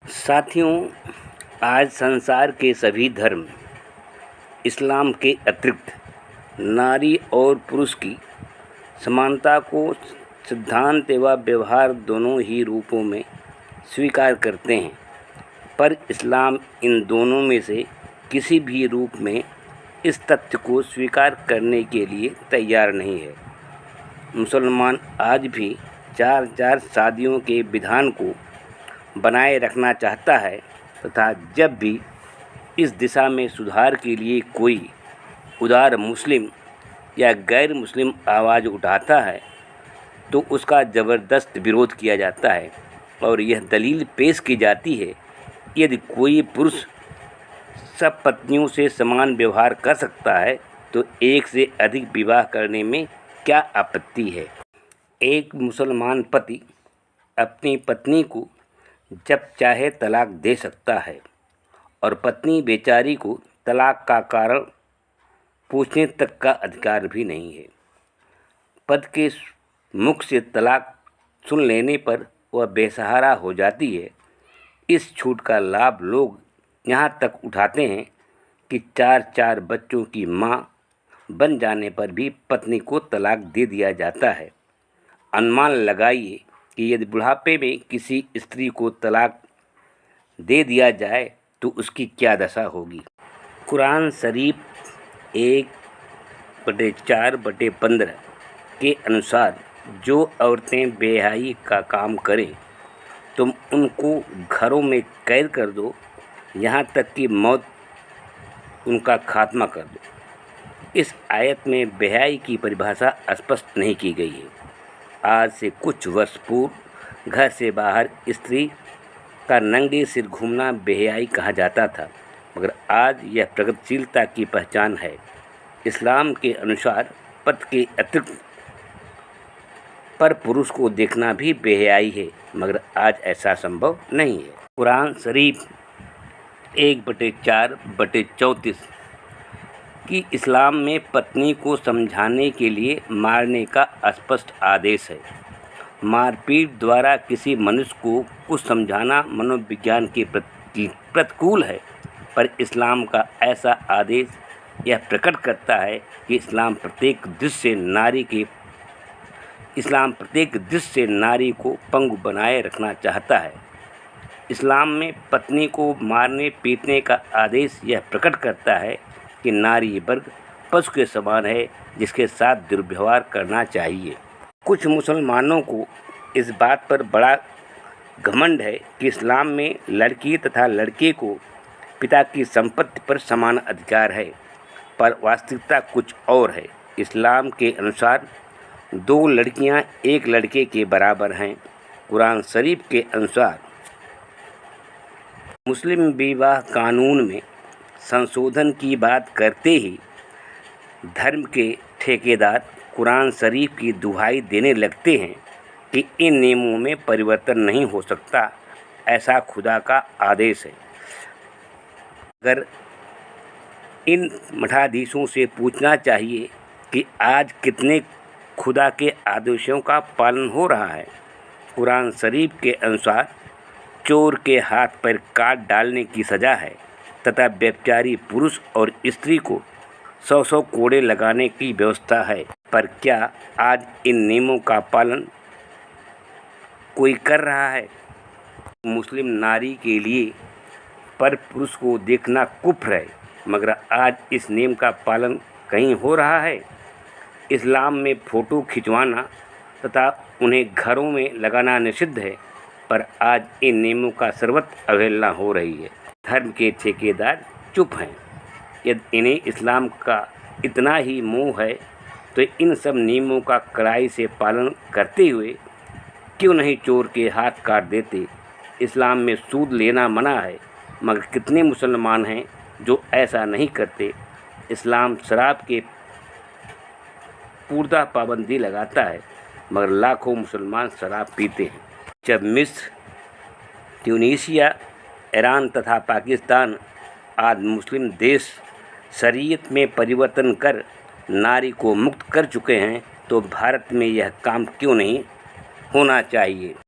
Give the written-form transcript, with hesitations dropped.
साथियों, आज संसार के सभी धर्म इस्लाम के अतिरिक्त नारी और पुरुष की समानता को सिद्धांत व व्यवहार दोनों ही रूपों में स्वीकार करते हैं, पर इस्लाम इन दोनों में से किसी भी रूप में इस तथ्य को स्वीकार करने के लिए तैयार नहीं है। मुसलमान आज भी चार शादियों के विधान को बनाए रखना चाहता है तथा जब भी इस दिशा में सुधार के लिए कोई उदार मुस्लिम या गैर मुस्लिम आवाज़ उठाता है तो उसका ज़बरदस्त विरोध किया जाता है और यह दलील पेश की जाती है, यदि कोई पुरुष सब पत्नियों से समान व्यवहार कर सकता है तो एक से अधिक विवाह करने में क्या आपत्ति है। एक मुसलमान पति अपनी पत्नी को जब चाहे तलाक दे सकता है और पत्नी बेचारी को तलाक का कारण पूछने तक का अधिकार भी नहीं है। पति के मुख से तलाक सुन लेने पर वह बेसहारा हो जाती है। इस छूट का लाभ लोग यहाँ तक उठाते हैं कि चार बच्चों की माँ बन जाने पर भी पत्नी को तलाक दे दिया जाता है। अनुमान लगाइए कि यदि बुढ़ापे में किसी स्त्री को तलाक दे दिया जाए तो उसकी क्या दशा होगी। कुरान शरीफ 1/4/15 के अनुसार जो औरतें बेहयाई का काम करें तुम उनको घरों में कैद कर दो, यहाँ तक कि मौत उनका खात्मा कर दो। इस आयत में बेहयाई की परिभाषा स्पष्ट नहीं की गई है। आज से कुछ वर्ष पूर्व घर से बाहर स्त्री का नंगे सिर घूमना बेहयाई कहा जाता था, मगर आज यह प्रगतिशीलता की पहचान है। इस्लाम के अनुसार पति के अतिरिक्त पर पुरुष को देखना भी बेहयाई है, मगर आज ऐसा संभव नहीं है। कुरान शरीफ 1/4/34 कि इस्लाम में पत्नी को समझाने के लिए मारने का स्पष्ट आदेश है। मारपीट द्वारा किसी मनुष्य को कुछ समझाना मनोविज्ञान के प्रतिकूल है, पर इस्लाम का ऐसा आदेश यह प्रकट करता है कि इस्लाम प्रत्येक दृश्य से नारी को पंगु बनाए रखना चाहता है। इस्लाम में पत्नी को मारने पीटने का आदेश यह प्रकट करता है कि नारी वर्ग पशु के समान है जिसके साथ दुर्व्यवहार करना चाहिए। कुछ मुसलमानों को इस बात पर बड़ा घमंड है कि इस्लाम में लड़की तथा लड़के को पिता की संपत्ति पर समान अधिकार है, पर वास्तविकता कुछ और है। इस्लाम के अनुसार 2 लड़कियां एक लड़के के बराबर हैं। कुरान शरीफ के अनुसार मुस्लिम विवाह कानून में संशोधन की बात करते ही धर्म के ठेकेदार कुरान शरीफ की दुहाई देने लगते हैं कि इन नियमों में परिवर्तन नहीं हो सकता, ऐसा खुदा का आदेश है। अगर इन मठाधीशों से पूछना चाहिए कि आज कितने खुदा के आदेशों का पालन हो रहा है। कुरान शरीफ के अनुसार चोर के हाथ पर काट डालने की सज़ा है तथा व्यभिचारी पुरुष और स्त्री को 100 कोड़े लगाने की व्यवस्था है, पर क्या आज इन नियमों का पालन कोई कर रहा है। मुस्लिम नारी के लिए पर पुरुष को देखना कुफ्र है, मगर आज इस नियम का पालन कहीं हो रहा है। इस्लाम में फ़ोटो खिंचवाना तथा उन्हें घरों में लगाना निषिद्ध है, पर आज इन नियमों का सर्वत्र अवहेलना हो रही है। धर्म के ठेकेदार चुप हैं। यदि इन्हें इस्लाम का इतना ही मोह है तो इन सब नियमों का कड़ाई से पालन करते हुए क्यों नहीं चोर के हाथ काट देते। इस्लाम में सूद लेना मना है, मगर कितने मुसलमान हैं जो ऐसा नहीं करते। इस्लाम शराब के पूर्णतः पाबंदी लगाता है, मगर लाखों मुसलमान शराब पीते हैं। जब मिस्र, ट्यूनीशिया, ईरान तथा पाकिस्तान आदि मुस्लिम देश शरीयत में परिवर्तन कर नारी को मुक्त कर चुके हैं तो भारत में यह काम क्यों नहीं होना चाहिए।